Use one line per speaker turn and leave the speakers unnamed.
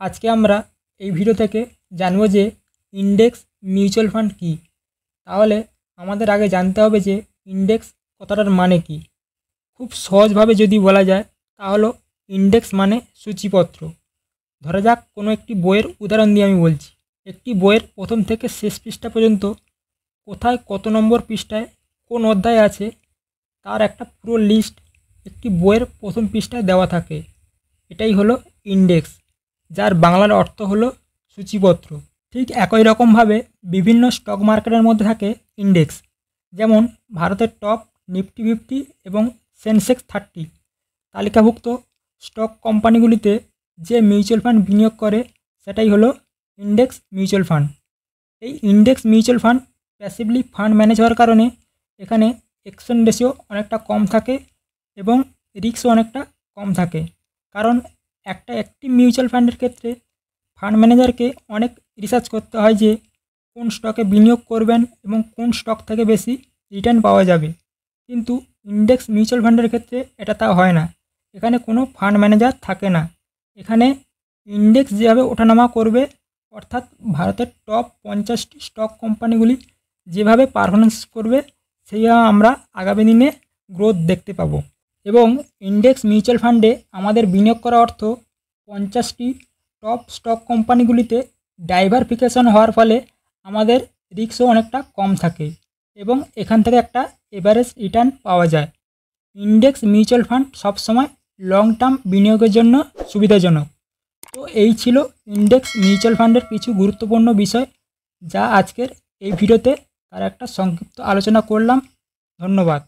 আজকে আমরা এই ভিডিও থেকে জানব যে ইন্ডেক্স মিউচুয়াল ফান্ড কী। তাহলে আমাদের আগে জানতে হবে যে ইন্ডেক্স কথাটার মানে কী। খুব সহজভাবে যদি বলা যায় তাহলে ইন্ডেক্স মানে সূচিপত্র। ধরা যাক কোনো একটি বইয়ের উদাহরণ দিয়ে আমি বলছি। একটি বইয়ের প্রথম থেকে শেষ পৃষ্ঠা পর্যন্ত কোথায় কত নম্বর পৃষ্ঠায় কোন অধ্যায় আছে তার একটা পুরো লিস্ট একটি বইয়ের প্রথম পৃষ্ঠায় দেওয়া থাকে। এটাই হলো ইন্ডেক্স, যার বাংলার অর্থ হলো সূচিপত্র। ঠিক একই রকমভাবে বিভিন্ন স্টক মার্কেটের মধ্যে থাকে ইন্ডেক্স, যেমন ভারতের টপ নিফটি 50 এবং সেন্সেক্স 30 তালিকাভুক্ত স্টক কোম্পানিগুলিতে যে মিউচুয়াল ফান্ড বিনিয়োগ করে সেটাই হলো ইন্ডেক্স মিউচুয়াল ফান্ড। এই index mutual fund passively fund manage হওয়ার কারণে এখানে এক্সপেন্স রেশিও অনেকটা কম থাকে এবং রিস্কও অনেকটা কম থাকে। কারণ একটা অ্যাক্টিভ মিউচুয়াল ফান্ডের ক্ষেত্রে ফান্ড ম্যানেজারকে অনেক রিসার্চ করতে হয় যে কোন স্টকে বিনিয়োগ করবেন এবং কোন স্টক থেকে বেশি রিটার্ন পাওয়া যাবে। কিন্তু ইন্ডেক্স মিউচুয়াল ফান্ডের ক্ষেত্রে এটা তা হয় না। এখানে কোনো ফান্ড ম্যানেজার থাকে না। এখানে ইন্ডেক্স যেভাবে ওঠানামা করবে, অর্থাৎ ভারতের টপ 50টি স্টক কোম্পানিগুলি যেভাবে পারফরমেন্স করবে সেইভাবে আমরা আগামী দিনে গ্রোথ দেখতে পাবো। এবং ইন্ডেক্স মিউচুয়াল ফান্ডে আমাদের বিনিয়োগ করা অর্থ 50টি টপ স্টক কোম্পানিগুলিতে ডাইভারফিকেশন হওয়ার ফলে আমাদের রিস্কও অনেকটা কম থাকে এবং এখান থেকে একটা এভারেজ রিটার্ন পাওয়া যায়। ইন্ডেক্স মিউচুয়াল ফান্ড সবসময় লং টার্ম বিনিয়োগের জন্য সুবিধাজনক। তো এই ছিল ইন্ডেক্স মিউচুয়াল ফান্ডের কিছু গুরুত্বপূর্ণ বিষয়, যা আজকের এই ভিডিওতে তার একটা সংক্ষিপ্ত আলোচনা করলাম। ধন্যবাদ।